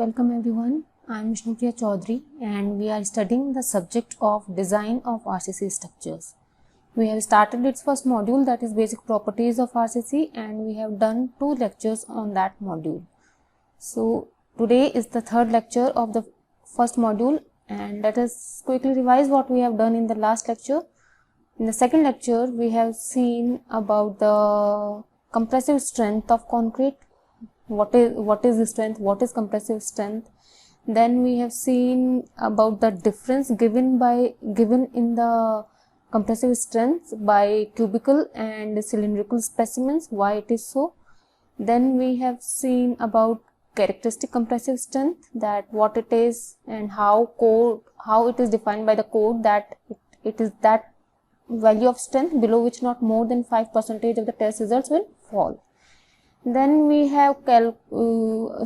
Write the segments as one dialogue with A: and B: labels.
A: Welcome everyone. I am Vishnupriya Chaudhary and we are studying the subject of design of RCC structures. We have started its first module, that is basic properties of RCC, and we have done 2 lectures on that module. So today is the third lecture of the first module, and let us quickly revise what we have done in the last lecture. In the second lecture we have seen about the compressive strength of concrete. What is the strength, what is compressive strength. Then we have seen about the difference given in the compressive strength by cubical and cylindrical specimens, why it is so. Then we have seen about characteristic compressive strength, that what it is and how it is defined by the code, that it is that value of strength below which not more than 5% of the test results will fall. Then we have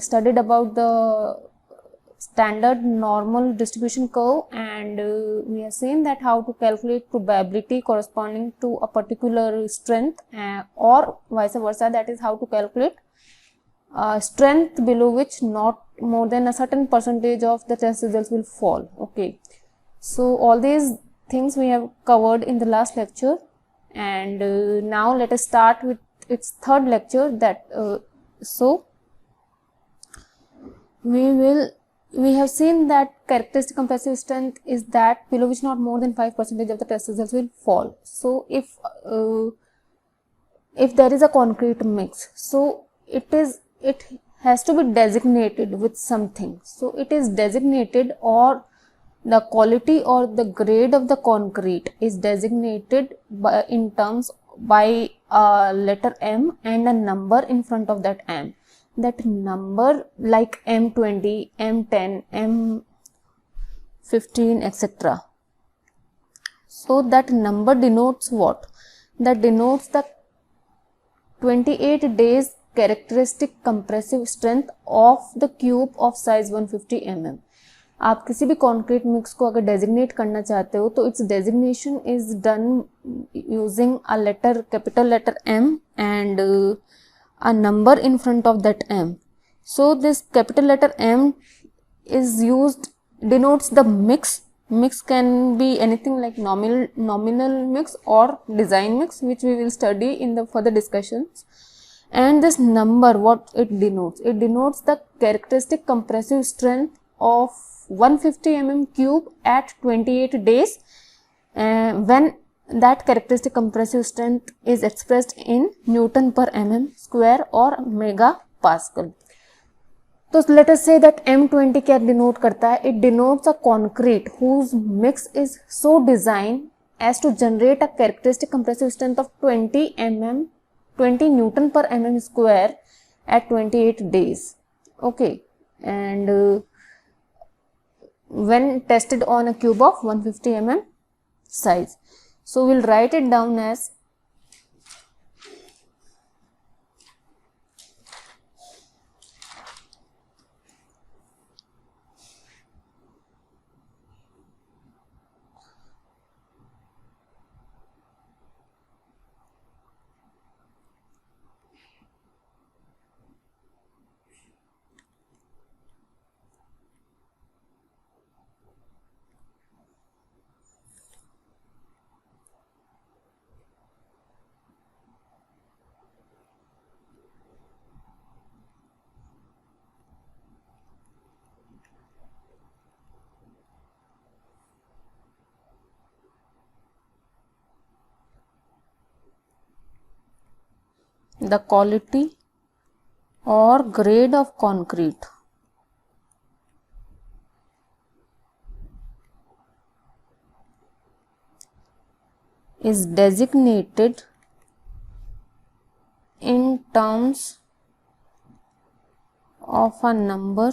A: studied about the standard normal distribution curve, and we have seen that how to calculate probability corresponding to a particular strength, or vice versa, that is how to calculate strength below which not more than a certain percentage of the test results will fall. Okay, so all these things we have covered in the last lecture, and now let us start with its third lecture. That so we have seen that characteristic compressive strength is that below which not more than 5% of the test results will fall. So if there is a concrete mix, so it has to be designated with something. So it is designated, or the quality or the grade of the concrete is designated by a letter M and a number in front of that M. That number like M20, M10, M15, etc. So that number denotes what? That denotes the 28 days characteristic compressive strength of the cube of size 150 mm. आप किसी भी concrete mix को अगर designate करना चाहते हो तो it's designation is done using a letter, capital letter M and a number in front of that M. So this capital letter M is used, denotes the mix. Mix can be anything like nominal mix or design mix, which we will study in the further discussions. And this number, what it denotes? It denotes the characteristic compressive strength of 150 mm cube at 28 days, when that characteristic compressive strength is expressed in Newton per mm square or megapascal. So let us say that M20 क्या denote करता है? It denotes a concrete whose mix is so designed as to generate a characteristic compressive strength of 20 Newton per mm square at 28 days. Okay, and when tested on a cube of 150 mm size. So we'll write it down as the quality or grade of concrete is designated in terms of a number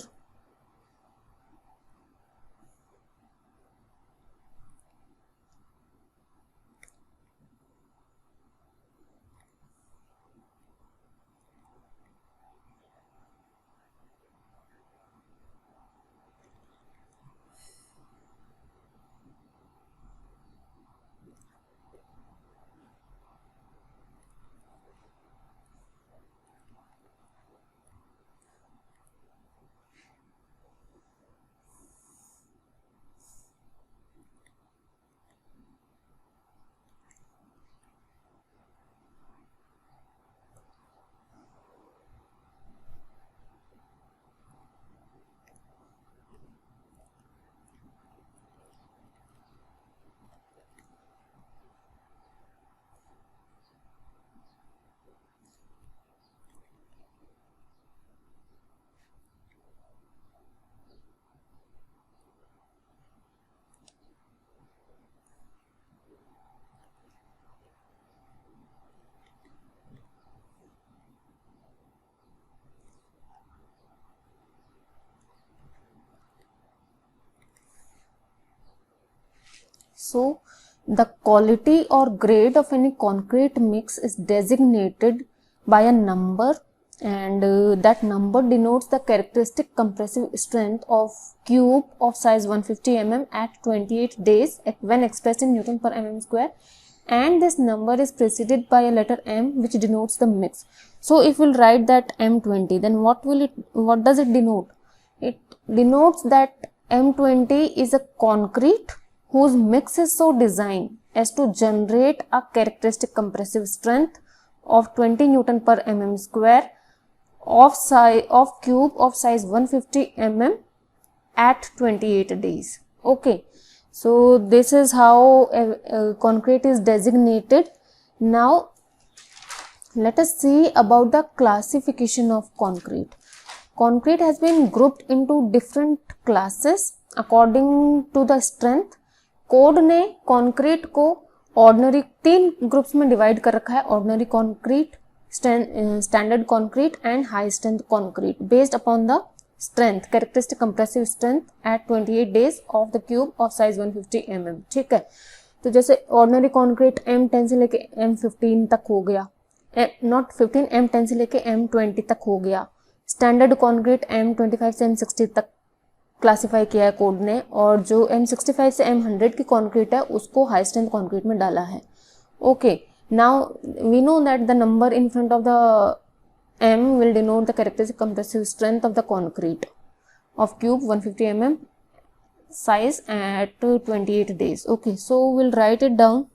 A: So the quality or grade of any concrete mix is designated by a number, and that number denotes the characteristic compressive strength of cube of size 150 mm at 28 days when expressed in Newton per mm square, and this number is preceded by a letter M which denotes the mix. So if we'll write that M20, then what does it denote? It denotes that M20 is a concrete whose mix is so designed as to generate a characteristic compressive strength of 20 Newton per mm square of cube of size 150 mm at 28 days. Okay, so this is how concrete is designated. Now let us see about the classification of concrete. Concrete has been grouped into different classes according to the strength. Code ने concrete को ordinary 3 groups में divide कर रखा है, ordinary concrete, standard concrete and high strength concrete based upon the strength, characteristic compressive strength eight 28 days of the cube of size 150 mm. ठीक है, तो जैसे ऑर्डिनरी कंक्रीट M10 से लेके M15 तक हो गया, नॉट 15, M10 से लेके M20 तक हो गया, स्टैंडर्ड कंक्रीट M25 से M60 तक क्लासिफाई किया है कोड ने, और जो M65 से M100 की कंक्रीट है उसको हाई स्ट्रेंथ कंक्रीट में डाला है. Okay, now we know that the number in front of the M will denote the characteristic compressive strength of the concrete of cube 150 mm size at 28 days. Okay, so we'll write it down.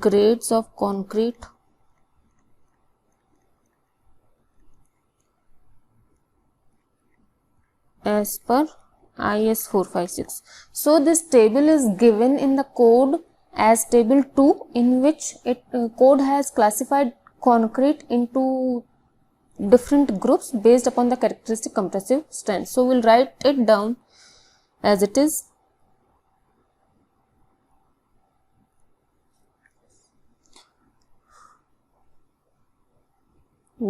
A: Grades of concrete as per IS 456. So this table is given in the code as table 2, in which code has classified concrete into different groups based upon the characteristic compressive strength. So we'll write it down as it is.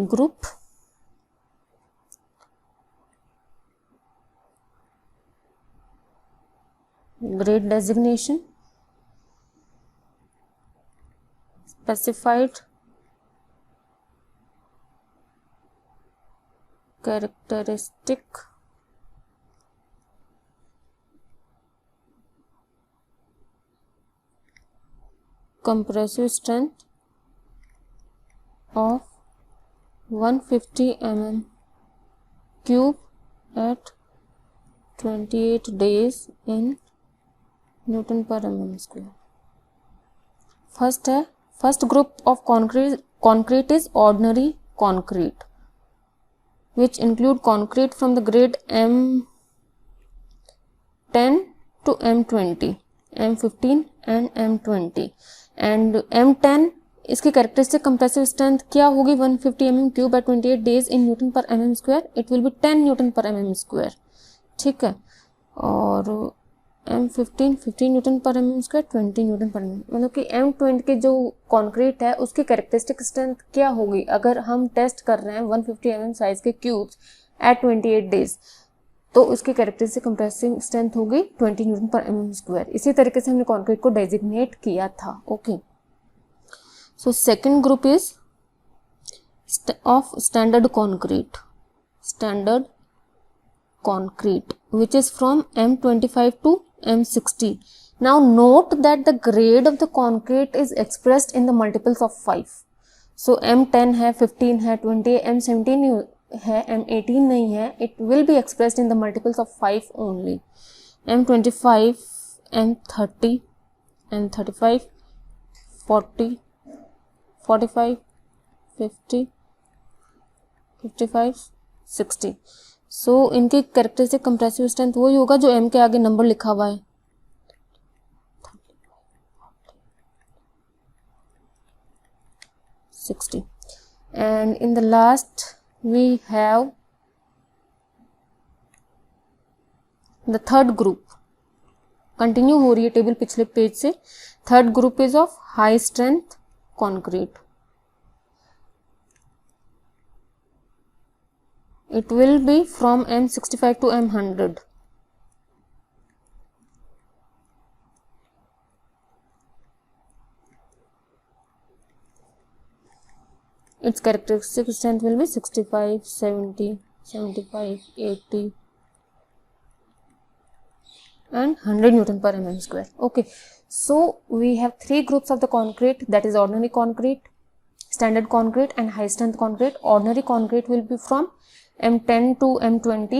A: Group grade designation specified characteristic compressive strength of 150 mm cube at 28 days in Newton per mm square. First group of concrete is ordinary concrete, which include concrete from the grade M10 to M20, M15 and M20. And M10 इसकी characteristic compressive strength क्या होगी 150 mm cube at 28 days in newton per mm square, it will be 10 newton per mm square. ठीक है, और M15 15 newton per mm square, 20 newton per mm, मतलब कि M20 के जो कॉन्क्रीट है उसकी कैरेक्टरिस्टिक स्ट्रेंथ क्या होगी अगर हम टेस्ट कर रहे हैं 150 mm साइज के क्यूब्स एट 28 डेज, तो उसकी कैरेक्टरिस्टिक कंप्रेसिव स्ट्रेंथ होगी 20 न्यूटन पर mm स्क्वायर. इसी तरीके से हमने कॉन्क्रीट को डेजिग्नेट किया था. Okay, so second group is of standard concrete which is from M25 to M60. Now note that the grade of the concrete is expressed in the multiples of 5. So M10 है, 15 है, 20 है, M17 है, M18 नहीं है, it will be expressed in the multiples of 5 only. M25, M30, M35, 40, 45, 50, 55, 60. सो इनकी characteristic compressive strength वही होगा जो M के आगे नंबर लिखा हुआ है. 60. And in the last we have the third group continue हो रही है टेबल पिछले पेज से. Third group is of high strength concrete. It will be from M65 to M100. Its characteristic strength will be 65, 70, 75, 80 and 100 Newton per mm square. Okay, so we have three groups of the concrete, that is ordinary concrete, standard concrete and high strength concrete. Ordinary concrete will be from M10 to M20,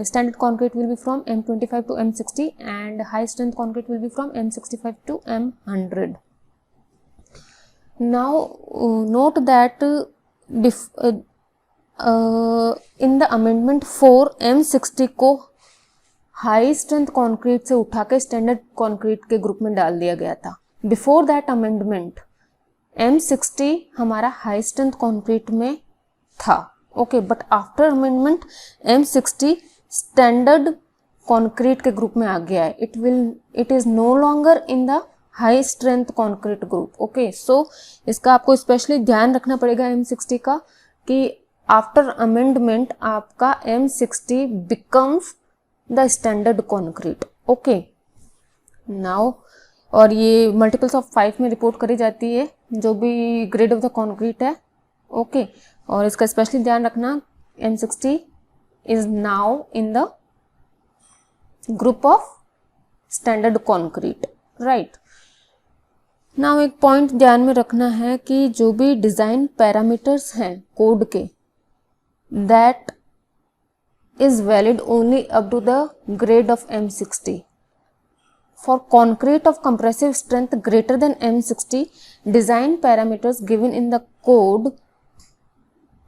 A: standard concrete will be from M25 to M60 and high strength concrete will be from M65 to M100. Now note that in the amendment 4 M60 को high strength concrete से उठा के standard concrete के group में डाल दिया गया था. बिफोर दैट अमेंडमेंट M60 हमारा हाई स्ट्रेंथ कॉन्क्रीट में था. Okay, but after amendment M60 standard concrete के ग्रुप में आ गया है. It is no longer in the high strength concrete group. Okay, so इसका आपको स्पेशली ध्यान रखना पड़ेगा M60 का कि आफ्टर अमेंडमेंट आपका M60 becomes the standard concrete. Okay, now और ये मल्टीपल्स ऑफ 5 में रिपोर्ट करी जाती है जो भी ग्रेड ऑफ द कॉन्क्रीट है. ओके, और इसका स्पेशली ध्यान रखना M60 is now in the group of standard concrete. Right, now एक पॉइंट ध्यान में रखना है कि जो भी डिजाइन पैरामीटर्स हैं कोड के, that is valid only up to the grade of M60. For concrete of compressive strength greater than M60, design parameters given in the code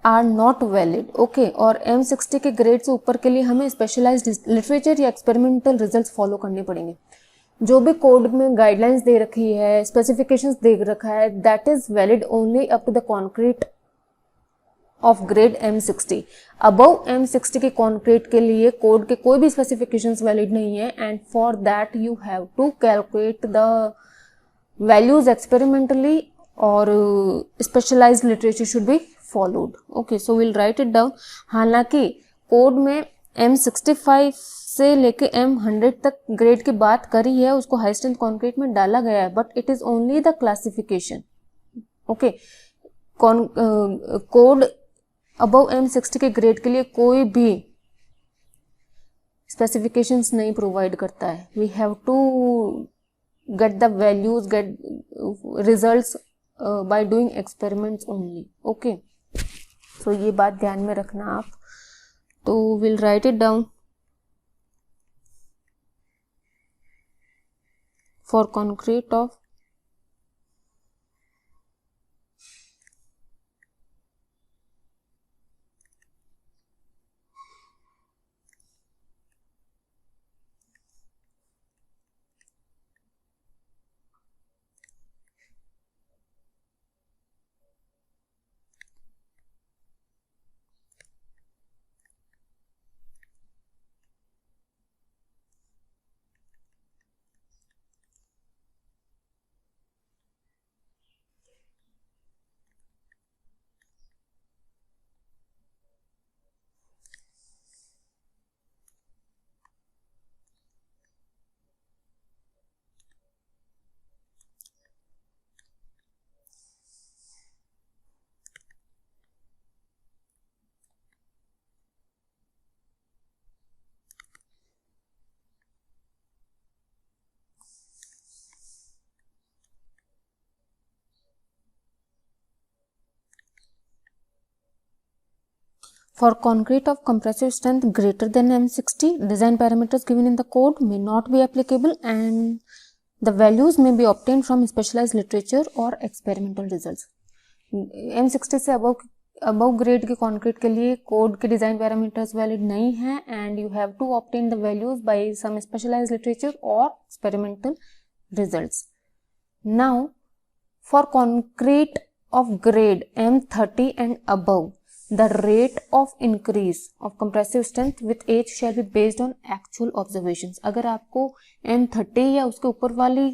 A: are not valid. Okay, और M60 के grade से ऊपर के लिए हमें specialised literature या experimental results follow करने पड़ेंगे. जो भी कोड में गाइडलाइंस दे रखी है, स्पेसिफिकेशंस दे रखा है, that is valid only up to the concrete of grade M60. Above M60 के कॉन्क्रीट के लिए कोड के कोई भी स्पेसिफिकेशंस वैलिड नहीं है. And for that you have to calculate the values experimentally और specialized literature should be followed. Okay, so will write it down. हालांकि कोड में M65 से लेके M100 तक ग्रेड की बात करी है, उसको हाई स्ट्रेंथ कॉन्क्रीट में डाला गया है, but it is only the classification. Okay, code above M60 के ग्रेड के लिए कोई भी स्पेसिफिकेशंस नहीं प्रोवाइड करता है. We have to get the values, get results by doing experiments only. Okay, so ये बात ध्यान में रखना आप. तो will write it down. For concrete of For concrete of compressive strength greater than M60, design parameters given in the code may not be applicable and the values may be obtained from specialized literature or experimental results. M60 से above grade के concrete के लिए code के design parameters valid नहीं है and you have to obtain the values by some specialized literature or experimental results. Now, for concrete of grade M30 and above, the rate of increase of compressive strength with age shall be based on actual observations. अगर आपको M30 या उसके ऊपर वाली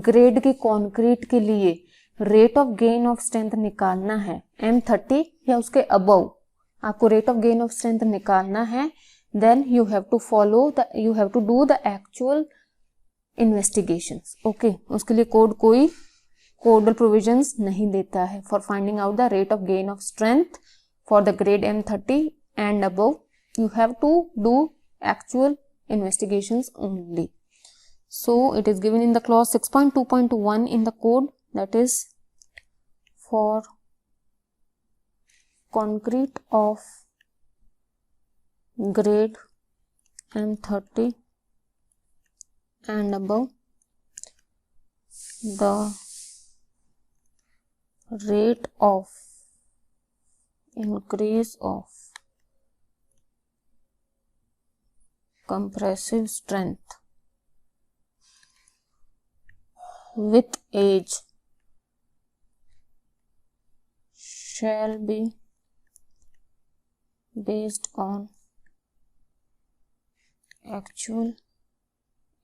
A: grade के concrete के लिए rate of gain of strength निकालना है, M30 या उसके अबव आपको rate of gain of strength निकालना है, then you have to do the actual investigations. Okay, उसके लिए कोड कोई कोडल प्रोविजंस नहीं देता है. For finding out the rate of gain of strength for the grade M30 and above, you have to do actual investigations only. So it is given in the clause 6.2.1 in the code, that is for concrete of grade M30 and above, the rate of increase of compressive strength with age shall be based on actual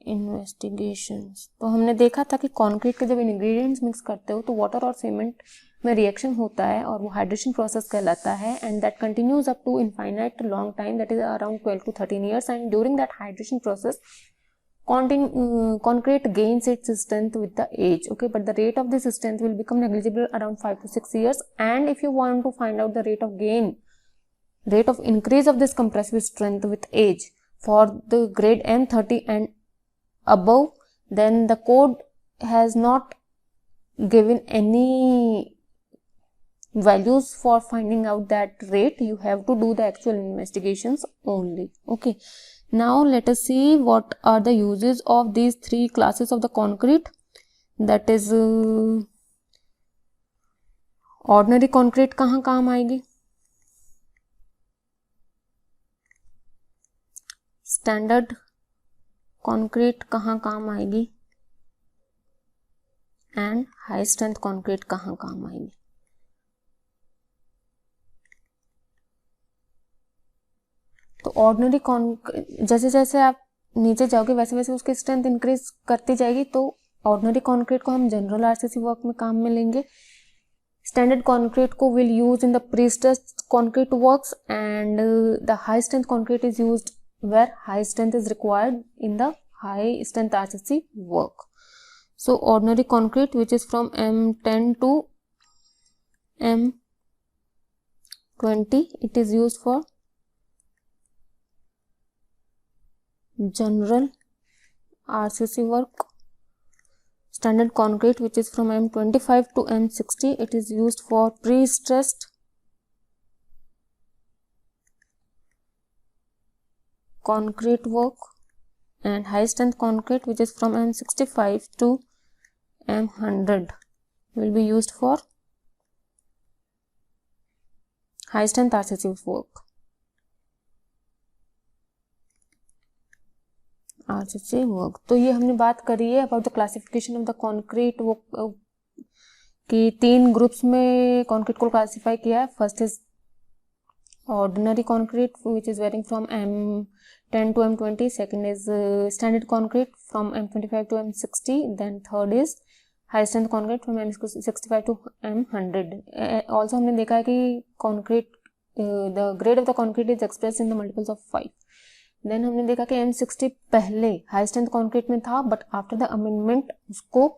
A: investigations. तो हमने देखा था कि concrete के जब ingredients mix करते हो तो वाटर और सीमेंट में रिएक्शन होता है और वो हाइड्रेशन प्रोसेस कहलाता है, and that continues up to infinite long time, that is around 12 to 13 years, and during that hydration process concrete gains its strength with the age. Okay, but the rate of this strength will become negligible around 5 to 6 years, and if you want to find out the rate of increase of this compressive strength with age for the grade M30 and above, then the code has not given any values for finding out that rate. You have to do the actual investigations only. Okay, now let us see what are the uses of these three classes of the concrete. That is ordinary concrete कहाँ काम आएगी, standard concrete कहाँ काम आएगी, and high strength concrete कहाँ काम आएगी. तो ऑर्डिनरी जैसे जैसे आप नीचे जाओगे वैसे वैसे उसकी स्ट्रेंथ इंक्रीज करती जाएगी. तो ऑर्डिनरी कंक्रीट को हम जनरल आरसीसी वर्क में काम में लेंगे. स्टैंडर्ड कंक्रीट को will use in the prestressed concrete works, and the high strength concrete is used where high strength is required in the high strength RCC work. So ordinary concrete, which is from M10 to M20, it is used for general RCC work. Standard concrete, which is from M25 to M60, it is used for pre-stressed concrete work, and high strength concrete, which is from M65 to M100, will be used for high strength RCC work. तो ये हमने बात करी है about the classification of the concrete कि 3 groups में concrete को classify किया है. First is ordinary concrete, which is varying from M10 to M20. Second is standard concrete from M25 to M60. Then third is high strength concrete from M65 to M100. Also हमने देखा है कि concrete the grade of the concrete is expressed in the multiples of 5. Then हमने देखा कि M60 पहले high strength concrete में था, but after the amendment उसको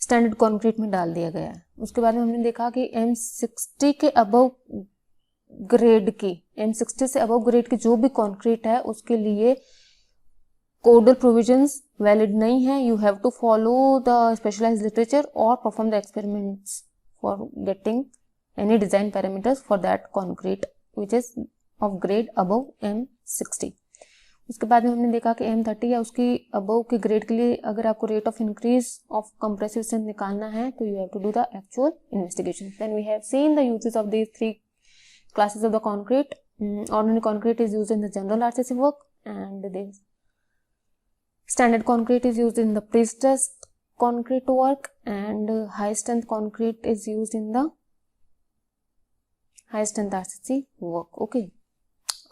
A: standard concrete में डाल दिया गया है. उसके बाद में हमने देखा कि M60 के above ग्रेड की M60 से अबव ग्रेड की जो भी कंक्रीट है उसके लिए कोडल प्रोविजंस वैलिड नहीं है. You have to follow the specialized literature और perform the experiments for getting any design parameters for that concrete which is of grade above M60. उसके बाद में हमने देखा कि M30 या उसकी अबव के ग्रेड के लिए अगर आपको rate of increase of compressive strength निकालना है तो you have to do the actual investigation. Then we have seen the usages of these 3 classes of the concrete. Ordinary concrete is used in the general RCC work, and this standard concrete is used in the pre-stressed concrete work, and high strength concrete is used in the high strength RCC work. Okay,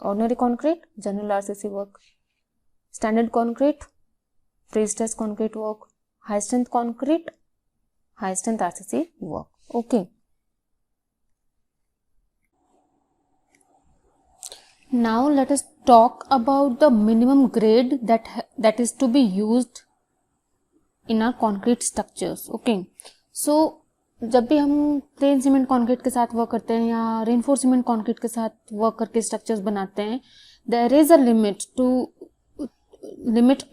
A: ordinary concrete, general RCC work. Standard concrete, pre-stressed concrete work. High strength concrete, high strength RCC work. Okay. Now let us talk about the minimum grade that is to be used in our concrete structures. Okay, so जब भी हम plane cement concrete के साथ work करते हैं या reinforce cement concrete के साथ वर्क करके स्ट्रक्चर्स बनाते हैं, there is a limit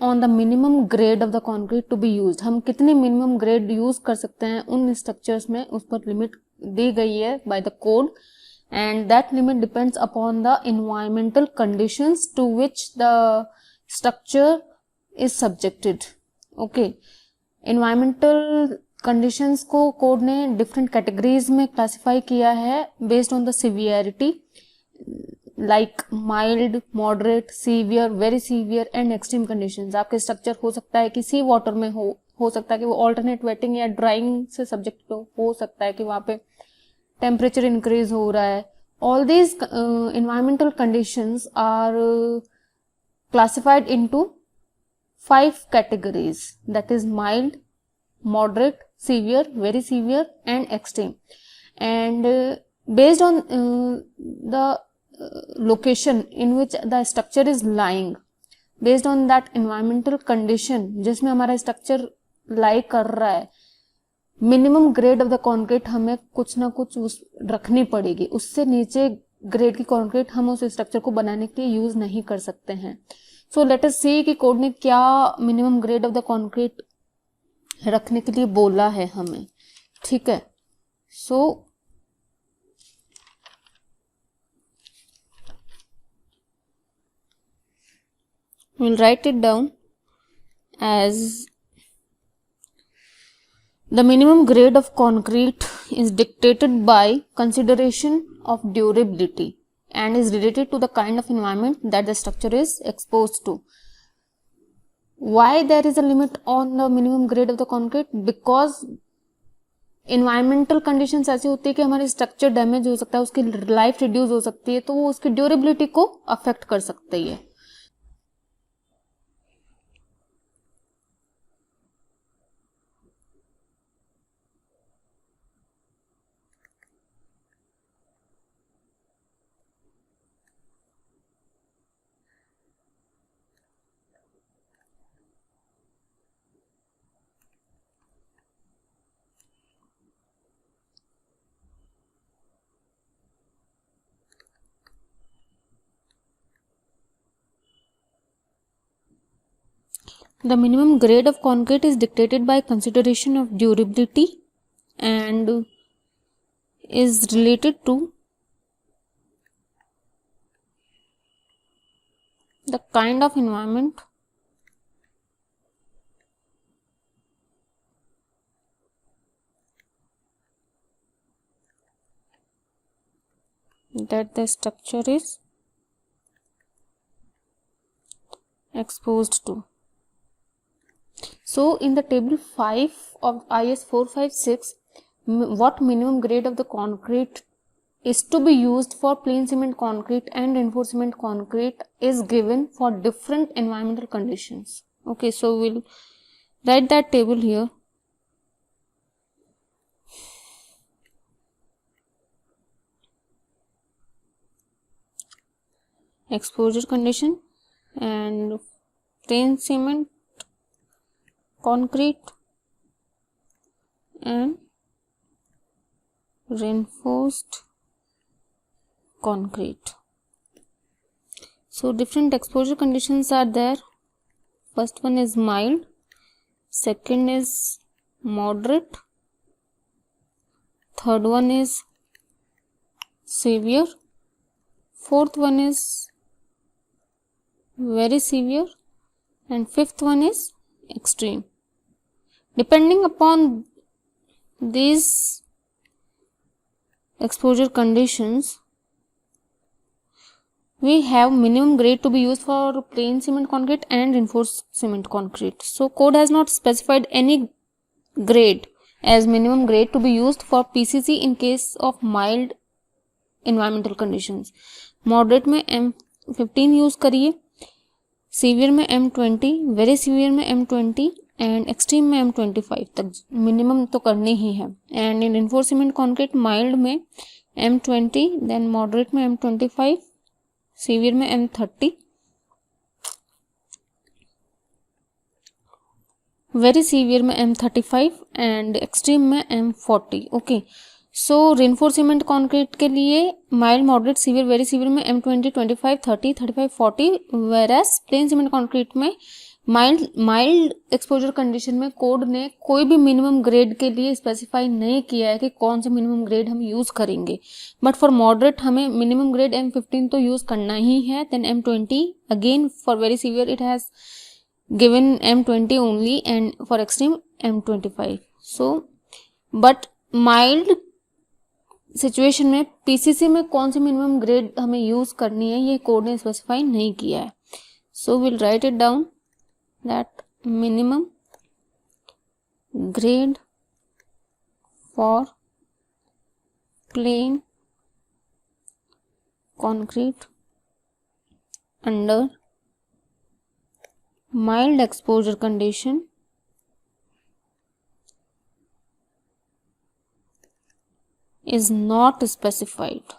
A: on the minimum grade of the concrete to be used. हम कितनी मिनिमम ग्रेड यूज कर सकते हैं उन स्ट्रक्चर्स में, उस पर लिमिट दी गई है by the code, and that limit depends upon the environmental conditions to which the structure is subjected. Okay, environmental conditions को कोड ने different categories में classify किया है based on the severity, like mild, moderate, severe, very severe and extreme conditions. आपके structure हो सकता है कि sea water में हो सकता है कि वो alternate wetting या drying से subject हो सकता है कि वहाँ पे टेम्परेचर इंक्रीज हो रहा है. All these environmental conditions are classified into 5 categories, that is mild, moderate, severe, very severe and extreme. And based on the location in which the structure is lying, based on that environmental condition जिसमें हमारा structure lie कर रहा है, minimum grade of the concrete हमें कुछ ना कुछ रखनी पड़ेगी. उससे नीचे ग्रेड की कंक्रीट हम उस स्ट्रक्चर को बनाने के लिए यूज नहीं कर सकते हैं. सो लेट अस सी कि कोड ने क्या minimum grade of the concrete रखने के लिए बोला है हमें. ठीक है, सो we'll write it down as the minimum grade of concrete is dictated by consideration of durability and is related to the kind of environment that the structure is exposed to. Why there is a limit on the minimum grade of the concrete? Because environmental conditions ऐसी होती है कि हमारी structure damage हो सकता है, उसकी life reduce हो सकती है, तो वो उसकी durability को affect कर सकती है. The minimum grade of concrete is dictated by consideration of durability and is related to the kind of environment that the structure is exposed to. So in the table 5 of IS 456, what minimum grade of the concrete is to be used for plain cement concrete and reinforced cement concrete is given for different environmental conditions. Okay, so we'll write that table here. Exposure condition and plain cement concrete and reinforced concrete. So different exposure conditions are there. First one is mild, second is moderate, third one is severe, fourth one is very severe, and fifth one is extreme. Depending upon these exposure conditions, we have minimum grade to be used for plain cement concrete and reinforced cement concrete. So code has not specified any grade as minimum grade to be used for PCC in case of mild environmental conditions. Moderate में M15 use करिए, severe में M20, very severe में M20 and extreme में M25 तक minimum तो करनी ही है। And in reinforcement concrete mild में M20, देन मॉडरेट में M25, सीवियर में M30, वेरी सीवियर में M35 एंड एक्सट्रीम में M40। ओके, सो रेनफोर्समेंट कंक्रीट के लिए mild, moderate, severe, very severe में M20, 25, 30, 35, 40, versus plain cement concrete में माइल्ड एक्सपोजर कंडीशन में कोड ने कोई भी मिनिमम ग्रेड के लिए स्पेसिफाई नहीं किया है कि कौन सा मिनिमम ग्रेड हम यूज़ करेंगे, बट फॉर मॉडरेट हमें मिनिमम ग्रेड M15 तो यूज़ करना ही है, then M20, again for very severe it has given M20 only and for extreme M25. So but mild situation में पीसीसी में कौन सी मिनिमम ग्रेड हमें यूज करनी है ये कोड ने स्पेसिफाई नहीं किया है। सो will write it down that minimum grade for plane concrete under mild exposure condition is not specified,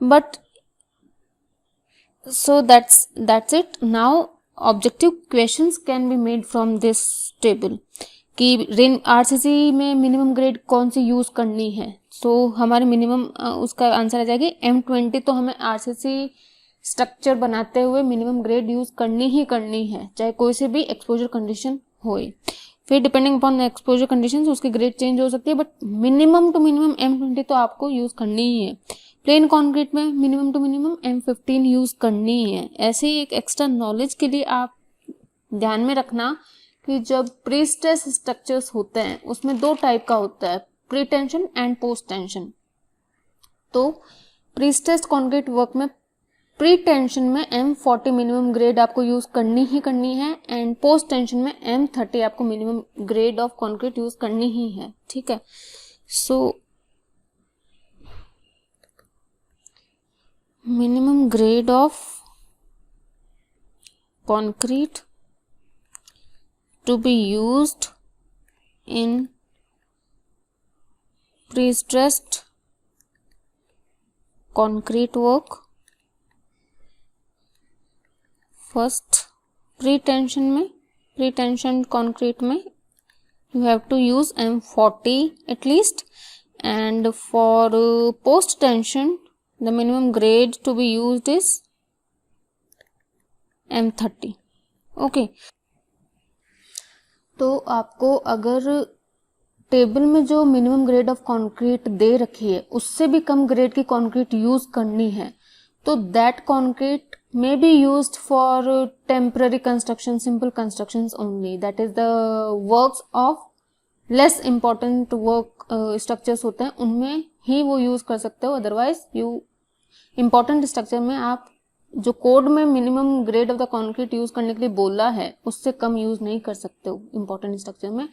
A: but so that's it. Now objective questions can be made from this table कि rain RCC में minimum grade कौन सी use करनी है। सो हमारे minimum उसका answer आ जाएगी M20, तो हमें आरसीसी स्ट्रक्चर बनाते हुए मिनिमम ग्रेड यूज करनी ही करनी है, चाहे कोई से भी एक्सपोजर कंडीशन होए। फिर डिपेंडिंग अपॉन एक्सपोजर कंडीशंस उसकी ग्रेड चेंज हो सकती है, but minimum to minimum M20 तो आपको यूज करनी ही है। प्लेन कंक्रीट में minimum to minimum M15 use करनी है। ऐसे ही एक एक्स्ट्रा नॉलेज के लिए आप ध्यान में रखना कि जब प्री स्ट्रेस स्ट्रक्चर्स होते हैं उसमें दो टाइप का होता है, pre tension and post tension. तो प्री स्ट्रेस कंक्रीट वर्क में प्री टेंशन में M40 मिनिमम ग्रेड आपको यूज करनी ही करनी है, एंड पोस्ट टेंशन में M30 आपको minimum grade of concrete use करनी ही है। ठीक है, so minimum grade of concrete to be used in prestressed concrete work. First, pretension concrete में you have to use M40 at least, and for post tension the minimum grade to be used is M30. okay, तो आपको अगर table में जो minimum grade of concrete दे रखी है उससे भी कम ग्रेड की कंक्रीट यूज करनी है तो that concrete may be used for temporary construction, simple constructions only, that is the works of less important work structures होते हैं उनमें ही वो यूज कर सकते हो। अदरवाइज important स्ट्रक्चर में आप जो कोड में minimum grade of the concrete use करने के लिए बोला है उससे कम यूज नहीं कर सकते हो important स्ट्रक्चर में,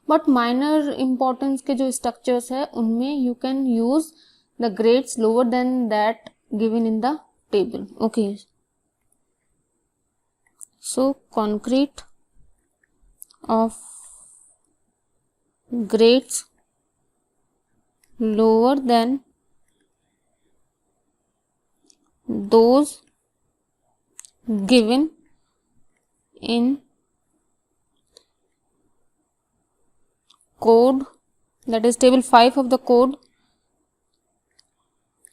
A: बट माइनर इंपॉर्टेंस के जो स्ट्रक्चर्स है उनमें you can use the grades lower than that given in the table. Okay, so concrete of grades lower than those given in code, that is table 5 of the code,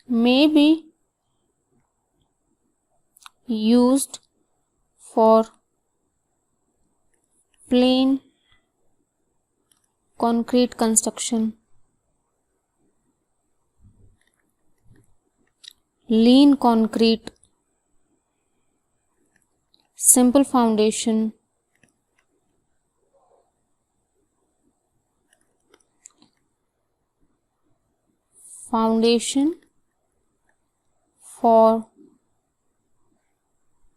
A: may be used for plain concrete construction, lean concrete, simple foundation, for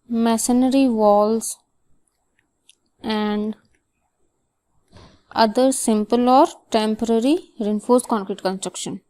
A: masonry walls and other simple or temporary reinforced concrete construction.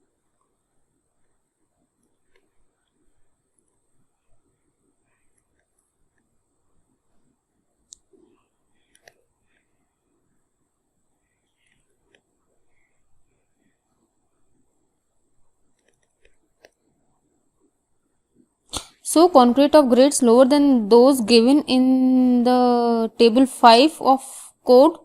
A: So concrete of grades lower than those given in the table 5 of code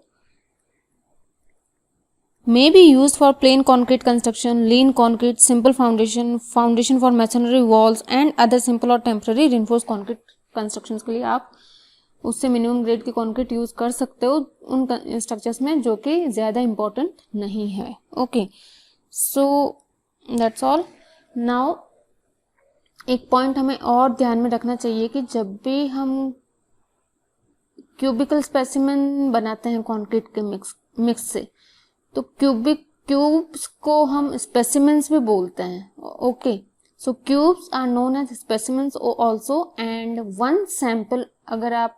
A: may be used for plain concrete construction, lean concrete, simple foundation, foundation for masonry walls and other simple और temporary reinforced concrete constructions के लिए आप उससे minimum grade की concrete use कर सकते हो उन स्ट्रक्चर्स में जो कि ज़्यादा इम्पोर्टेंट नहीं है. Okay, so that's all. Now एक पॉइंट हमें और ध्यान में रखना चाहिए कि जब भी हम क्यूबिकल स्पेसिमेन बनाते हैं कंक्रीट के मिक्स से, तो क्यूब्स को हम स्पेसिमेंस भी बोलते हैं. Okay, so cubes are known as specimens also. And one sample अगर आप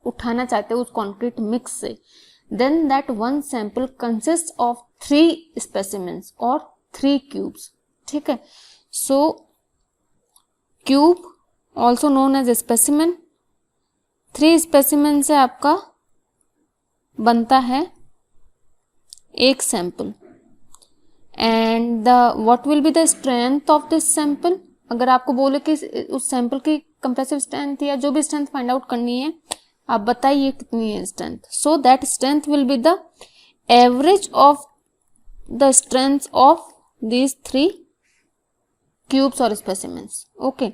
A: उठाना चाहते हो उस कंक्रीट मिक्स से, then that one sample consist of 3 specimens और 3 क्यूब्स. ठीक है, so cube also known as specimen. 3 specimen से आपका बनता है एक sample. And what will be the strength of this sample. अगर आपको बोले कि उस सैंपल की कंप्रेसिव स्ट्रेंथ या जो भी स्ट्रेंथ फाइंड आउट करनी है, आप बताइए कितनी है strength. So that strength will be the average of the strength of these 3 cubes और स्पेसिमेंस. ओके,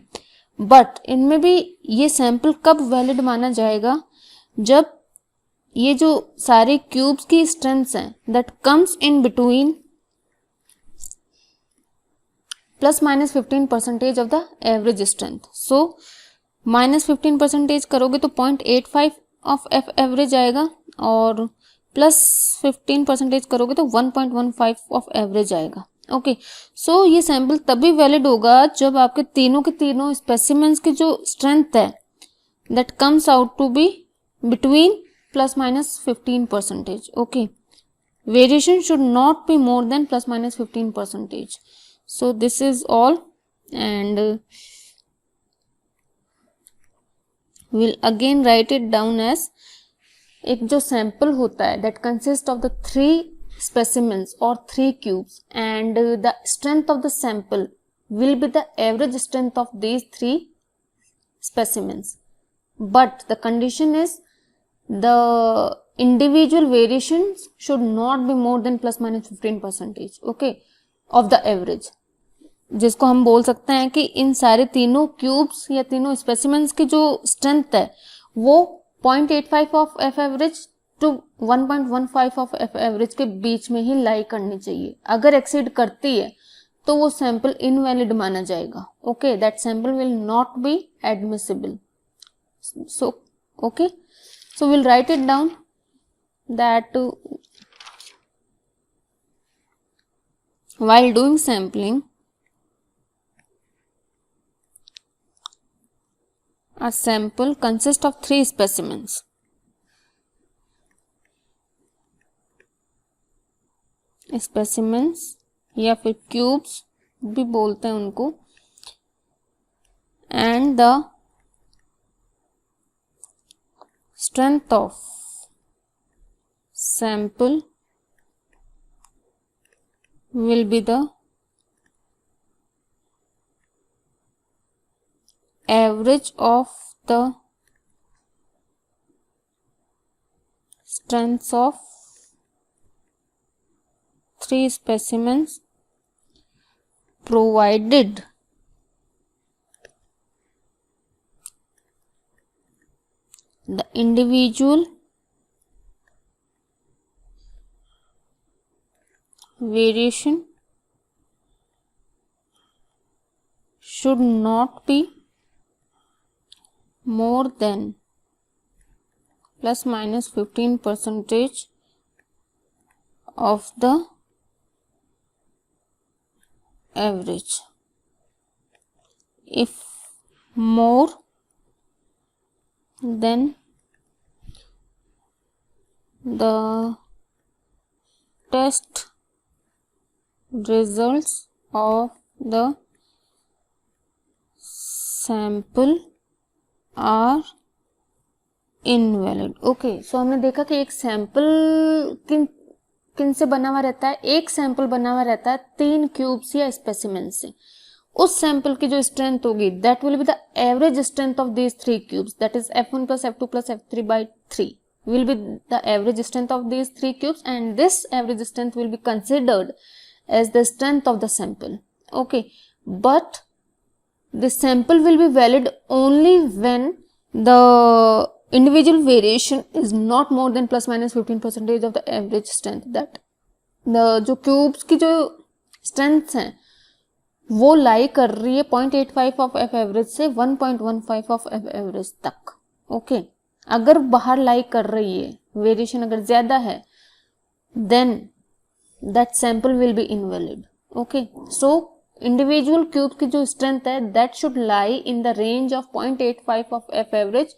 A: बट इनमें भी ये सैंपल कब वैलिड माना जाएगा, जब ये जो सारे क्यूब्स की स्ट्रेंथ्स हैं that comes in between ±15% of the average strength. So -15% करोगे तो 0.85 ऑफ एफ एवरेज आएगा और +15% करोगे तो 1.15 ऑफ एवरेज आएगा. ओके, सो ये सैंपल तभी वैलिड होगा जब आपके तीनों के तीनों स्पेसिमेंस की जो स्ट्रेंथ है that comes out to be between ±15%. Okay, variation should not be more than ±15%. So this is all and will again write it down as एक जो सैंपल होता है that consist of the 3 specimens or 3 cubes, and the strength of the sample will be the average strength of these 3 specimens. But the condition is the individual variations should not be more than ±15%. okay, of the average, जिसको हम बोल सकते हैं कि इन सारे तीनों cubes या तीनों स्पेसिमेंस की जो स्ट्रेंथ है वो 0.85 of F average to 1.15 of F average के बीच में ही लाई करनी चाहिए. अगर एक्सीड करती है तो वो सैंपल इनवैलिड माना जाएगा. Okay, that sample will not be admissible. So okay, so will write it down that while doing sampling, a sample consists of 3 specimens. Specimens या फिर क्यूब्स भी बोलते हैं उनको, and the strength of sample will be the average of the strength of 3 specimens provided the individual variation should not be more than ±15% of the average. If more, then the test results of the sample are invalid. Okay, so हमने देखा कि एक sample किन से बना हुआ रहता है, एक सैंपल बना हुआ रहता है 3 क्यूब्स या स्पेसिमेन से. उस सैंपल की जो स्ट्रेंथ होगी that will be the average strength of these 3 cubes, that is F1 plus F2 plus F3 by 3 will be the average strength of these 3 cubes, and this average strength will be considered as the strength of the sample. Okay, but the sample will be valid only when the individual variation is not more than plus minus 15% of the average strength. That the जो cubes की जो strengths हैं वो लाई कर रही है 0.85 of F average से 1.15 of F average तक. ओके, अगर बाहर लाई कर रही है, वेरिएशन अगर ज्यादा है, then that sample will be invalid. Okay, so individual cubes की जो strength है that should lie in the range of 0.85 of F average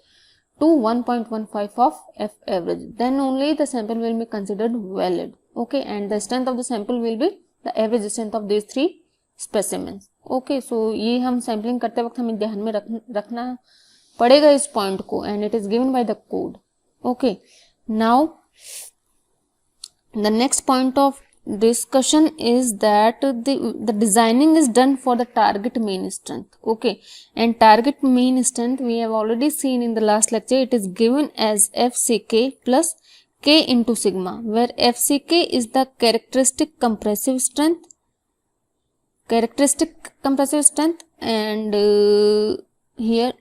A: to 1.15 of F average. Then only the sample will be considered valid. Okay, and the strength of the sample will be the average strength of these 3 specimens. Okay, so ये हम sampling करते वक्त हमें ध्यान में रखना पड़ेगा इस पॉइंट को, and it is given by the code. Okay, now the next point of discussion is that the designing is done for the target mean strength. Okay, and target mean strength we have already seen in the last lecture. It is given as FCK plus K into sigma, where FCK is the characteristic compressive strength, and here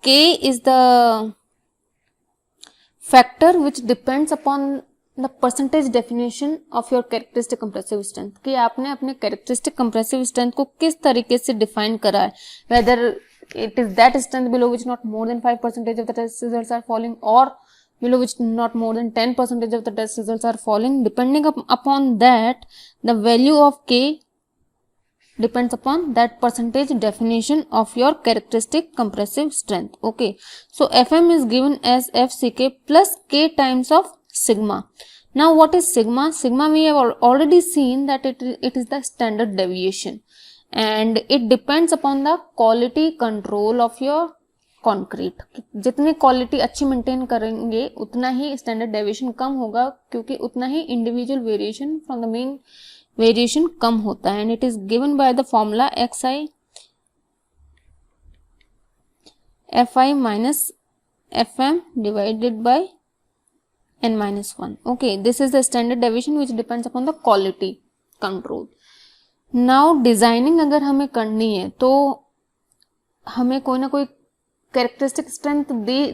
A: K is the factor which depends upon the percentage definition of your characteristic compressive strength. कि आपने अपने characteristic compressive strength को किस तरीके से define करा है, whether it is that strength below which not more than 5% of the test results are falling, or below which not more than 10% of the test results are falling. Depending upon that, the value of K depends upon that percentage definition of your characteristic compressive strength. Okay, so Fm is given as Fck plus K times of sigma. Now what is sigma? Sigma we have already seen that it is the standard deviation, and it depends upon the quality control of your concrete. जितनी quality अच्छी maintain करेंगे उतना ही standard deviation कम होगा, क्योंकि उतना ही individual variation from the mean variation कम होता है. And it is given by the formula xi fi minus fm divided by n minus 1. Okay, this is the standard deviation which depends upon the quality control. Now designing अगर हमें करनी है तो हमें कोई ना कोई कैरेक्टरिस्टिक स्ट्रेंथ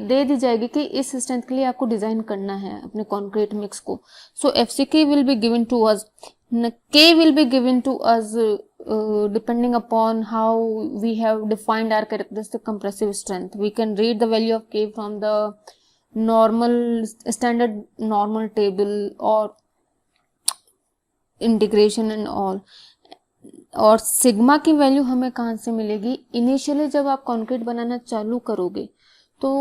A: दे दी जाएगी कि इस स्ट्रेंथ के लिए आपको डिजाइन करना है अपने कॉन्क्रीट मिक्स को. So FCK will be given to us, K will be given to us depending upon how we have defined our characteristic compressive strength. We can read the value of K from the standard normal table or integration and all. और sigma की value हमें कहाँ से मिलेगी? Initially जब आप concrete बनाना चालू करोगे तो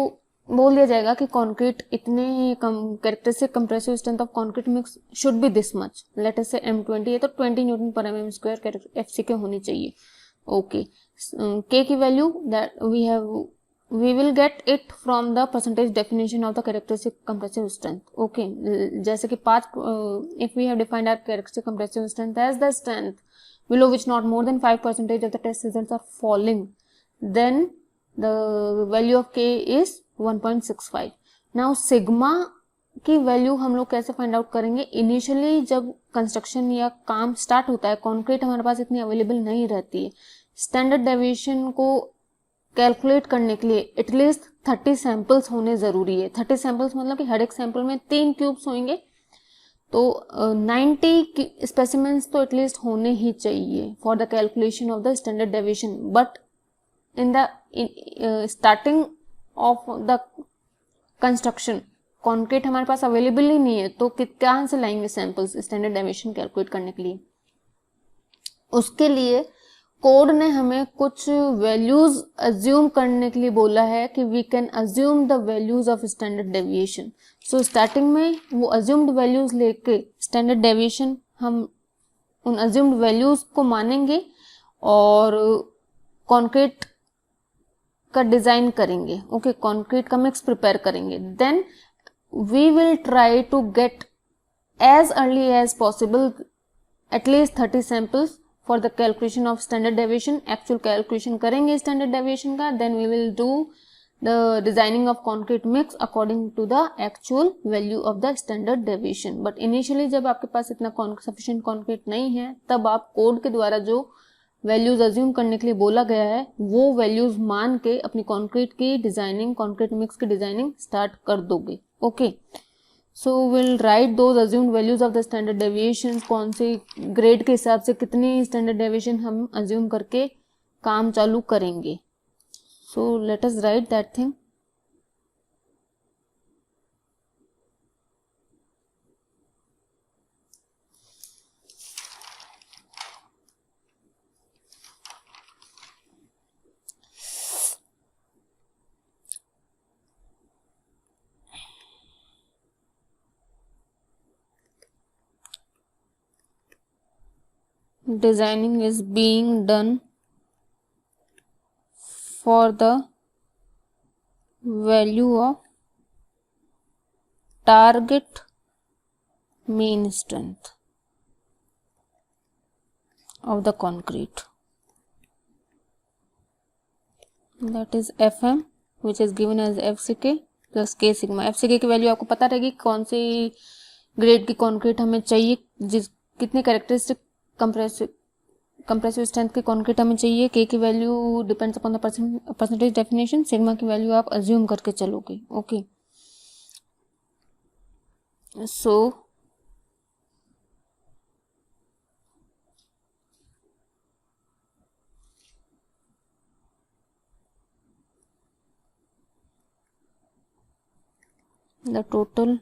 A: बोल दिया जाएगा कि कंक्रीट इतने characteristic compressive strength of concrete mix should be this much, let us से M20 है तो 20 newton per mm square FCK होनी चाहिए. ओके, K की value that we will get it from the percentage definition of the characteristic compressive strength. Okay, जैसे कि if we have defined our characteristic compressive strength as the strength below which not more than 5% of the test results are falling, then the value of K is 1.65. Now sigma की value हम लोग कैसे find out करेंगे? Initially जब construction या काम start होता है, कंक्रीट हमारे पास इतनी अवेलेबल नहीं रहती है. स्टैंडर्ड डेविएशन को कैलकुलेट करने के लिए एटलीस्ट 30 सैंपल्स होने जरूरी है. 30 सैंपल्स मतलब कि हर एक सैंपल में 3 क्यूब्स होंगे, तो 90 स्पेसिमेंट्स तो एटलीस्ट होने ही चाहिए for the calculation of the standard deviation. But in the starting of the construction concrete हमारे पास अवेलेबल ही नहीं है, तो कहाँ से लाएंगे सैंपल्स स्टैंडर्ड डेविएशन कैलकुलेट करने के लिए? उसके लिए कोड ने हमें कुछ वैल्यूज अज्यूम करने के लिए बोला है कि we can assume the values of standard deviation. So starting में वो अज्यूम्ड वैल्यूज लेके स्टैंडर्ड डेविएशन हम उन अज्यूम्ड वैल्यूज को मानेंगे और कॉन्क्रीट का डिजाइन करेंगे। ओके, कॉन्क्रीट का मिक्स प्रिपेयर करेंगे। Then we will try to get as early as possible at least 30 samples for the calculation of standard deviation. Actual calculation करेंगे स्टैंडर्ड डेविएशन का, then we will do the designing of concrete mix according to the actual value of the standard deviation. But initially जब आपके पास इतना sufficient concrete नहीं है, तब आप code के द्वारा जो वैल्यूज अज्यूम करने के लिए बोला गया है वो वैल्यूज मान के अपनी कॉन्क्रीट की डिजाइनिंग, कॉन्क्रीट मिक्स की डिजाइनिंग स्टार्ट कर दोगे। Okay, so will right those assumed values of the standard deviation. कौन से ग्रेड के हिसाब से कितनी स्टैंडर्ड डेविएशन हम अज्यूम करके काम चालू करेंगे। So let us right that thing. Designing is being done for the value of target mean strength of the concrete, that is Fm, which is given as FCK plus K sigma। FCK की value आपको पता रहेगी कौन C grade की concrete हमें चाहिए, कितने characteristic compressive strength की कॉन्क्रीट हमें चाहिए। के की value depends upon the percentage definition. Sigma की वैल्यू आप अज्यूम करके चलोगे। Okay, so the total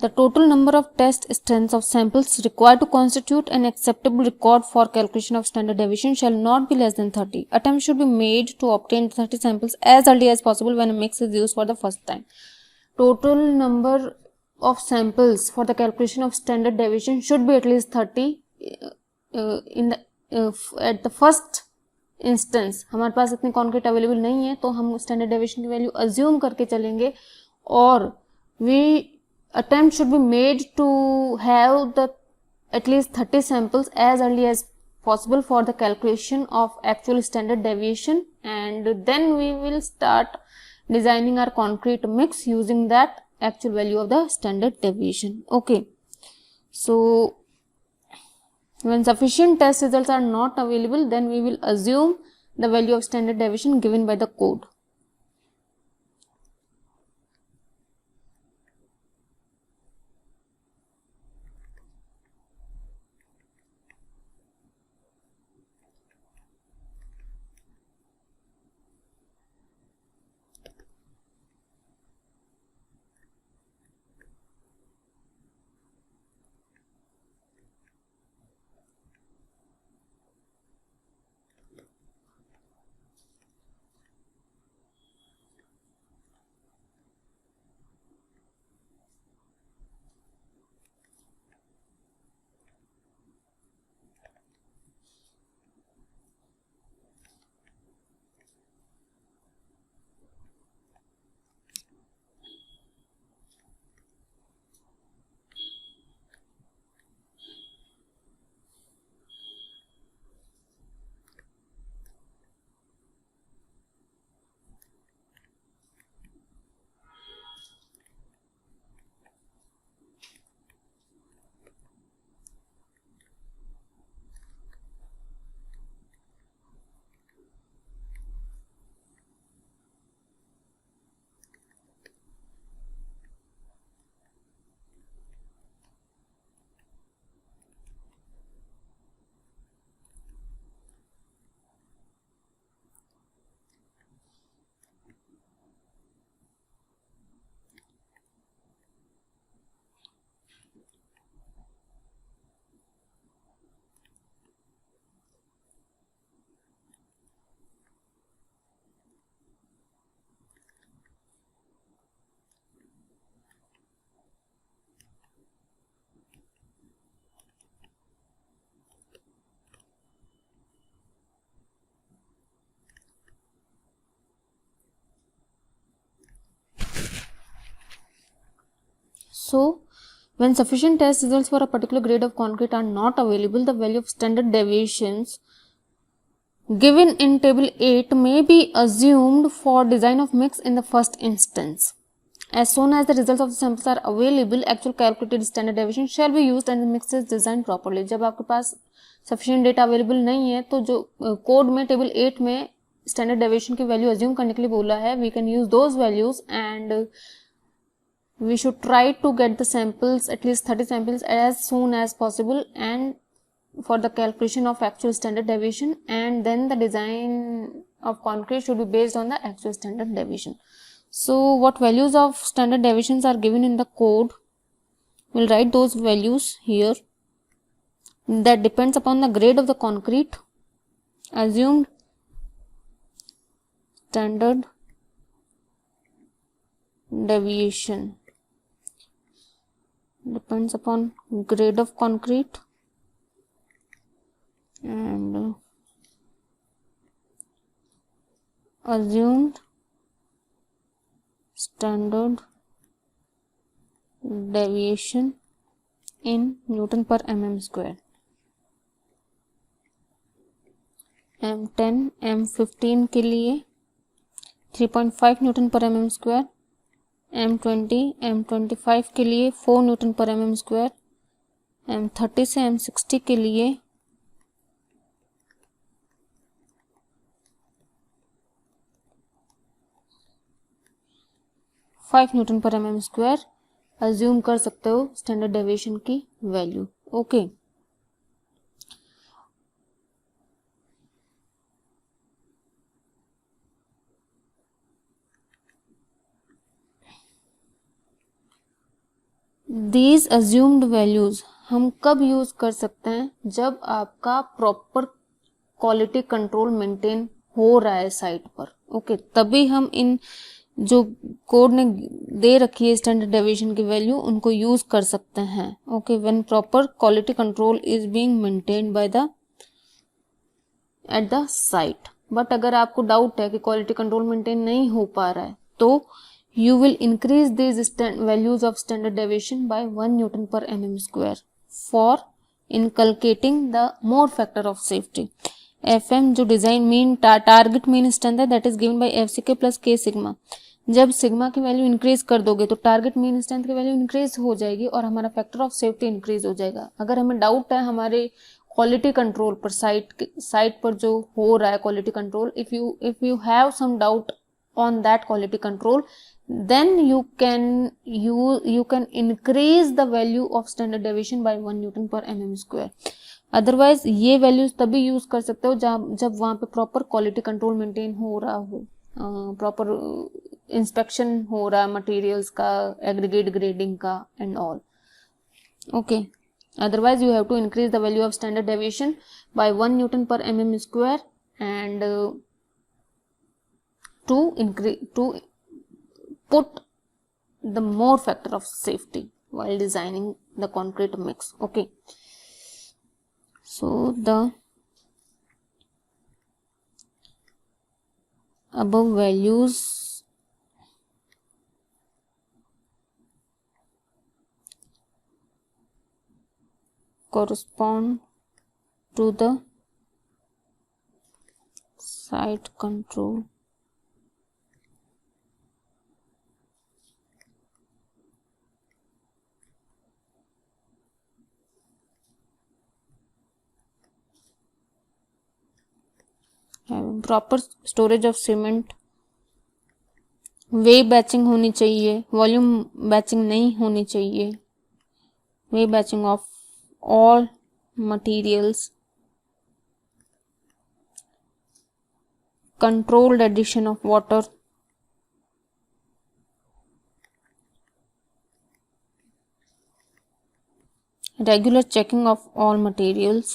A: the total number of test strengths of samples required to constitute an acceptable record for calculation of standard deviation shall not be less than 30. Attempts should be made to obtain 30 samples as early as possible when a mix is used for the first time. Total number of samples for the calculation of standard deviation should be at least 30 at the first instance. हमारे पास इतनी concrete available नहीं है तो हम standard deviation की value assume करके चलेंगे और we attempt should be made to have the at least 30 samples as early as possible for the calculation of actual standard deviation, and then we will start designing our concrete mix using that actual value of the standard deviation. Okay, so when sufficient test results are not available, then we will assume the value of standard deviation given by the code. So when sufficient test results for a particular grade of concrete are not available, the value of standard deviations given in table 8 may be assumed for design of mix in the first instance. As soon as the results of the samples are available, actual calculated standard deviation shall be used and the mix is designed properly. जब आपके पास sufficient data available नहीं है तो जो code में table 8 में standard deviation की value assume करने के लिए बोला है, we can use those values and we should try to get the samples, at least 30 samples as soon as possible, and for the calculation of actual standard deviation, and then the design of concrete should be based on the actual standard deviation. So what values of standard deviations are given in the code, we'll write those values here. That depends upon the grade of the concrete. Assumed standard deviation depends upon grade of concrete and assumed standard deviation in Newton per mm square. M10 M15 के लिए 3.5 Newton per mm square, M20 M25 के लिए 4 Newton per mm square, M30 से M60 के लिए 5 Newton per mm square assume कर सकते हो स्टैंडर्ड डेविएशन की value. Okay. These assumed values हम कब यूज कर सकते हैं? जब आपका प्रॉपर क्वालिटी कंट्रोल मेंटेन हो रहा है साइट पर. ओके, तभी हम इन जो कोड ने दे रखी है स्टैंडर्ड डेविएशन की वैल्यू उनको यूज कर सकते हैं. Okay, when proper quality control is being maintained by the at the site. But अगर आपको डाउट है कि क्वालिटी कंट्रोल मेंटेन नहीं हो पा रहा है तो you will increase these values of standard deviation by 1 Newton per mm square for inculcating the more factor of safety. FM जो design mean target mean strength है that is given by FCK plus K sigma. जब sigma की value increase कर दोगे तो target mean strength की value increase हो जाएगी और हमारा फैक्टर ऑफ सेफ्टी इंक्रीज हो जाएगा. अगर हमें डाउट है हमारे क्वालिटी कंट्रोल पर साइट पर जो हो रहा है quality control, if you have some doubt on that quality control, then you can increase the value of standard deviation by 1 Newton per mm square. Otherwise ये वैल्यूज तभी यूज कर सकते हो जब वहां पे प्रॉपर क्वालिटी कंट्रोल मेंटेन हो रहा हो, प्रॉपर इंस्पेक्शन हो रहा है मटेरियल्स का, एग्रीगेट ग्रेडिंग का and all. Okay, otherwise you have to increase the value of standard deviation by 1 Newton per mm square and to put the more factor of safety while designing the concrete mix. Okay, so the above values correspond to the site control proper storage of cement. Weigh batching होनी चाहिए, volume batching नहीं होनी चाहिए. Weigh batching of all materials, controlled addition of water, regular checking of all materials,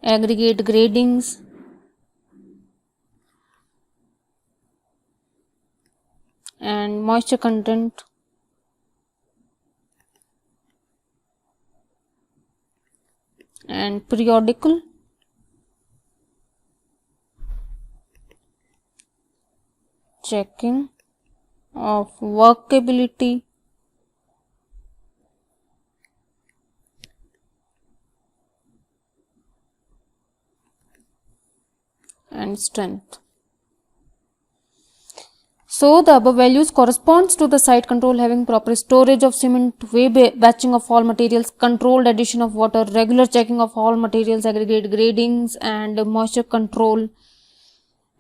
A: aggregate gradings, and moisture content, and periodical checking of workability and strength. So the above values corresponds to the site control having proper storage of cement, batching of all materials, controlled addition of water, regular checking of all materials, aggregate gradings and moisture control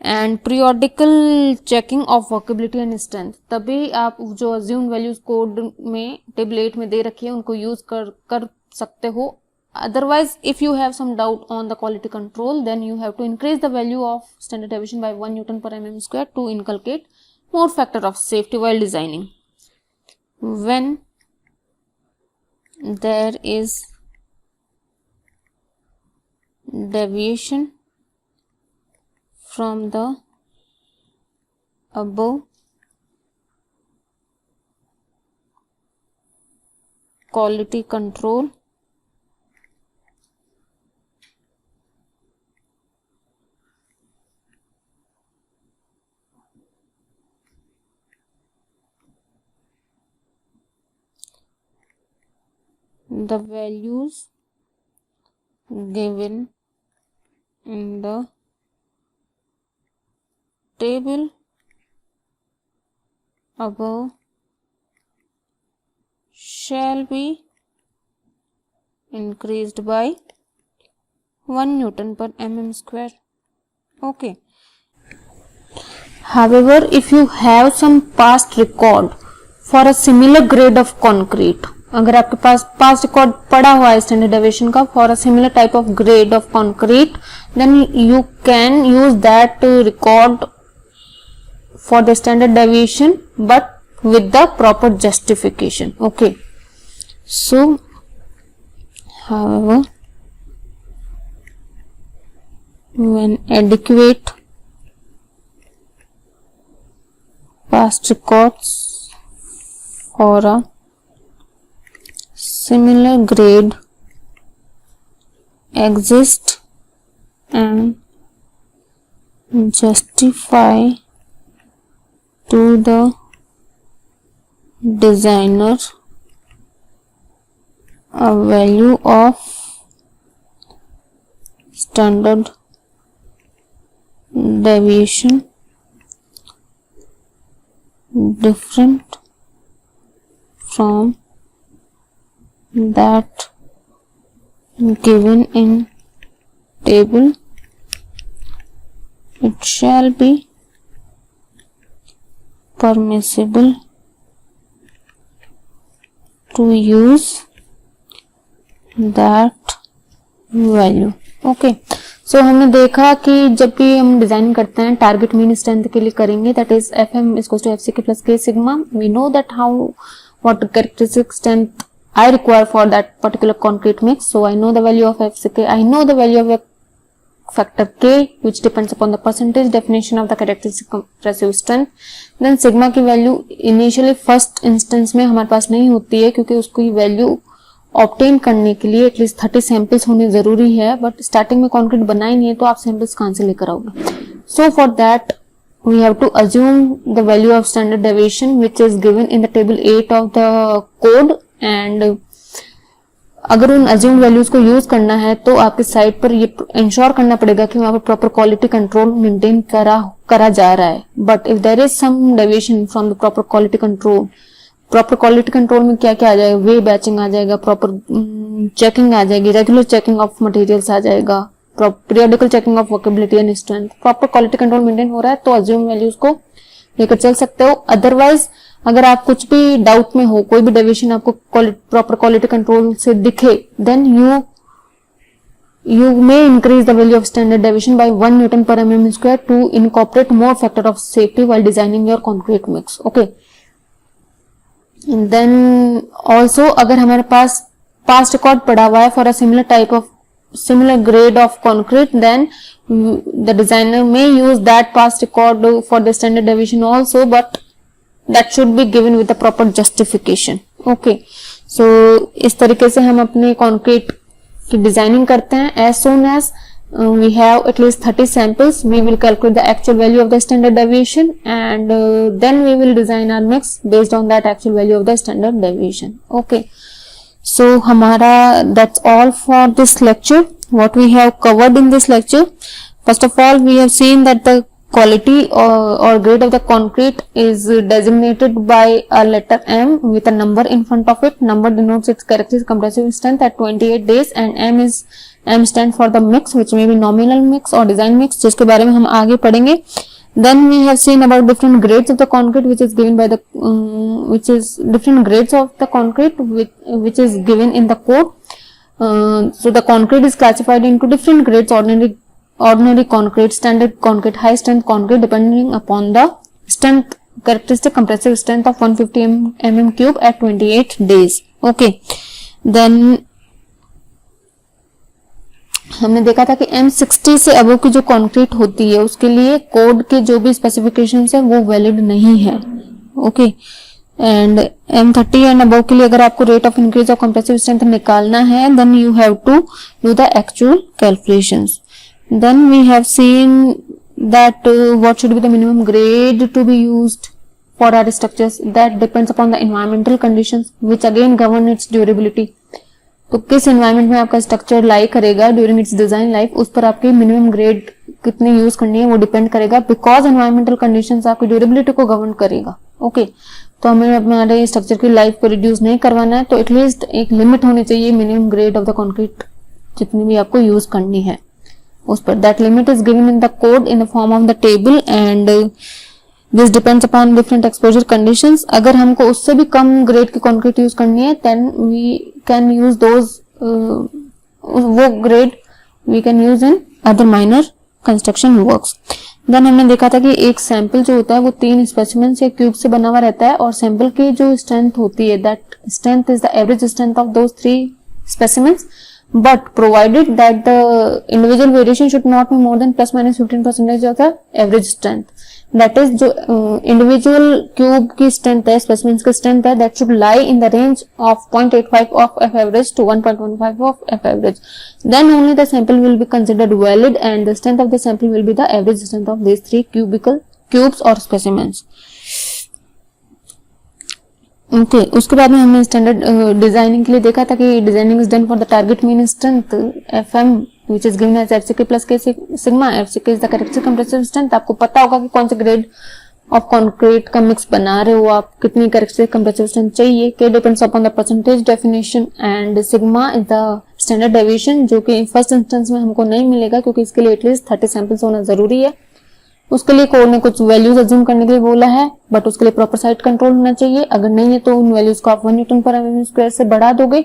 A: and periodical checking of workability and strength. तभी आप जो assumed values code में table 8 में दे रखी है उनको use कर सकते हो. Otherwise, if you have some doubt on the quality control, then you have to increase the value of standard deviation by 1 Newton per mm square to inculcate more factor of safety while designing. When there is deviation from the above quality control, the values given in the table above shall be increased by 1 Newton per mm square. Okay. However, if you have some past record for a similar grade of concrete, अगर आपके पास past record पड़ा हुआ है standard deviation का for a similar type of grade of concrete, then you can use that record for the standard deviation but with the proper justification. Okay, so however when adequate past records for a similar grade exist and justify to the designer a value of standard deviation different from that given in table, it shall be permissible to use that value. Okay, so हमने देखा कि जब भी हम design करते हैं target mean strength के लिए करेंगे, that is FM is equals to FCK plus K sigma. We know that how what characteristic strength I require for that particular concrete mix. So I know the value of FCK, I know the value of a factor K which depends upon the percentage definition of the characteristic compressive strength. Then sigma की value initially first instance में हमारे पास नहीं होती है क्योंकि उसको value obtain करने के लिए एटलीस्ट 30 सैंपल्स होने जरूरी है, बट स्टार्टिंग में कॉन्क्रीट बनाई नहीं है तो आप सैंपल्स कहां से लेकर आओगे. So for that we have to assume the value of standard deviation which is given in the table 8 of the code, and अगर उन assumed values को यूज करना है तो आपके साइट पर ये इंश्योर करना पड़ेगा कि वहां पर प्रॉपर क्वालिटी कंट्रोल मेंटेन करा जा रहा है. But if there is some deviation from the proper quality control, proper quality control में क्या क्या आ जाएगा, वे बैचिंग आ जाएगा, प्रॉपर चेकिंग आ जाएगी, रेगुलर चेकिंग ऑफ मटेरियल्स आ जाएगा, periodical checking of workability and strength, proper quality control maintain हो रहा है तो अज्यूम वैल्यूज को लेकर चल सकते हो. अदरवाइज अगर आप कुछ भी डाउट में हो, कोई भी डेविएशन आपको प्रॉपर क्वालिटी कंट्रोल से दिखे, then you may increase the value of standard deviation by 1 Newton per mm square to incorporate more factor of safety while designing your concrete mix. Okay. And then also अगर हमारे पास past record पड़ा हुआ है for a similar grade of concrete, then the designer may use that past record for the standard deviation also, but that should be given with the proper justification. Okay. So इस तरीके से हम अपने concrete की designing करते हैं. As soon as we have at least 30 samples. We will calculate the actual value of the standard deviation, and then we will design our mix based on that actual value of the standard deviation. Okay, so hamara that's all for this lecture. What we have covered in this lecture, first of all, we have seen that the quality or grade of the concrete is designated by a letter M with a number in front of it. Number denotes its characteristic compressive strength at 28 days, and M stand for the mix, which may be nominal mix or design mix, जिसके बारे में हम आगे पढ़ेंगे. Then we have seen about different grades of the concrete, which is given by the different grades of the concrete which is given in the code. So the concrete is classified into different grades: ordinary concrete, standard concrete, high strength concrete, depending upon the strength characteristic compressive strength of 150 mm cube at 28 days. Okay, then हमने देखा था कि M60 से above की जो concrete होती है उसके लिए कोड के जो भी स्पेसिफिकेशंस है वो वैलिड नहीं है. Okay, and M30 and above के लिए अगर आपको rate of increase of compressive strength निकालना है, then you have to do the actual calculations. Then we have seen that what should be the minimum grade to be used for our structures. That depends upon the environmental conditions, which again govern its durability. तो किस environment में आपका structure lie करेगा during its design life, उस पर आपकी minimum grade कितनी use करनी है वो depend करेगा, because environmental conditions आपकी durability को govern करेगा. Okay, तो हमें हमारे structure की life को reduce नहीं करवाना है, तो at least एक limit होनी चाहिए minimum grade of the concrete जितनी भी आपको use करनी है उस पर. That limit is given in the code in the form of the table, and this depends upon different exposure conditions. अगर हमको उससे भी कम ग्रेड की कंक्रीट यूज करनी है, then we can use those वो grade we can use in other minor construction works. Then हमने देखा था कि एक सैंपल जो होता है वो 3 स्पेसिमेंस या क्यूब से बना हुआ रहता है, और सैंपल की जो स्ट्रेंथ होती है, that strength is the average strength of those 3 specimens. But provided that the individual variation should not be more than plus minus 15% of the average strength. That is, जो individual cube की strength है, specimens की strength है, that should lie in the range of 0.85 of F average to 1.15 of F average. Then only the sample will be considered valid, and the strength of the sample will be the average strength of these 3 cubes or specimens. Okay, उसके बाद में हमने standard designing के लिए देखा था कि designing is done for the target mean strength FM which is given as FCK plus K sigma. FCK is the characteristic compressive strength. आपको पता होगा कि कौन से ग्रेड ऑफ कंक्रीट का मिक्स बना रहे हो आप, कितनी कैरेक्टरिस्टिक कंप्रेसिव स्ट्रेंथ चाहिए. K depends upon the percentage definition, and sigma is the standard deviation, जो कि फर्स्ट इंस्टेंस में हमको नहीं मिलेगा क्योंकि इसके लिए एटलीस्ट 30 सैंपल्स होना जरूरी है. उसके लिए कोड ने कुछ वैल्यूज अज्यूम करने के लिए बोला है, बट उसके लिए प्रॉपर साइट कंट्रोल होना चाहिए. अगर नहीं है तो उन वैल्यूज को आप 1 न्यूटन पर mm स्क्वायर से बढ़ा दोगे,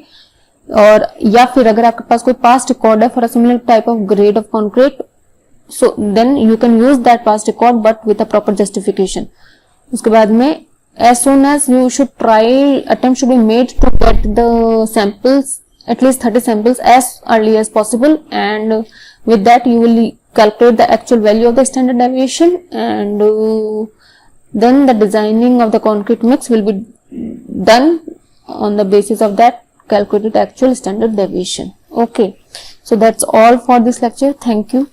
A: और या फिर अगर आपके पास कोई पास्ट रिकॉर्ड है for a similar type of grade of concrete, so then you can use that past record but with a proper justification. उसके बाद में as soon as you should try, attempt should be made to get the samples, at least 30 samples as early as possible, and with that you will calculate the actual value of the standard deviation, and then the designing of the concrete mix will be done on the basis of that calculated actual standard deviation. Okay, so that's all for this lecture. Thank you.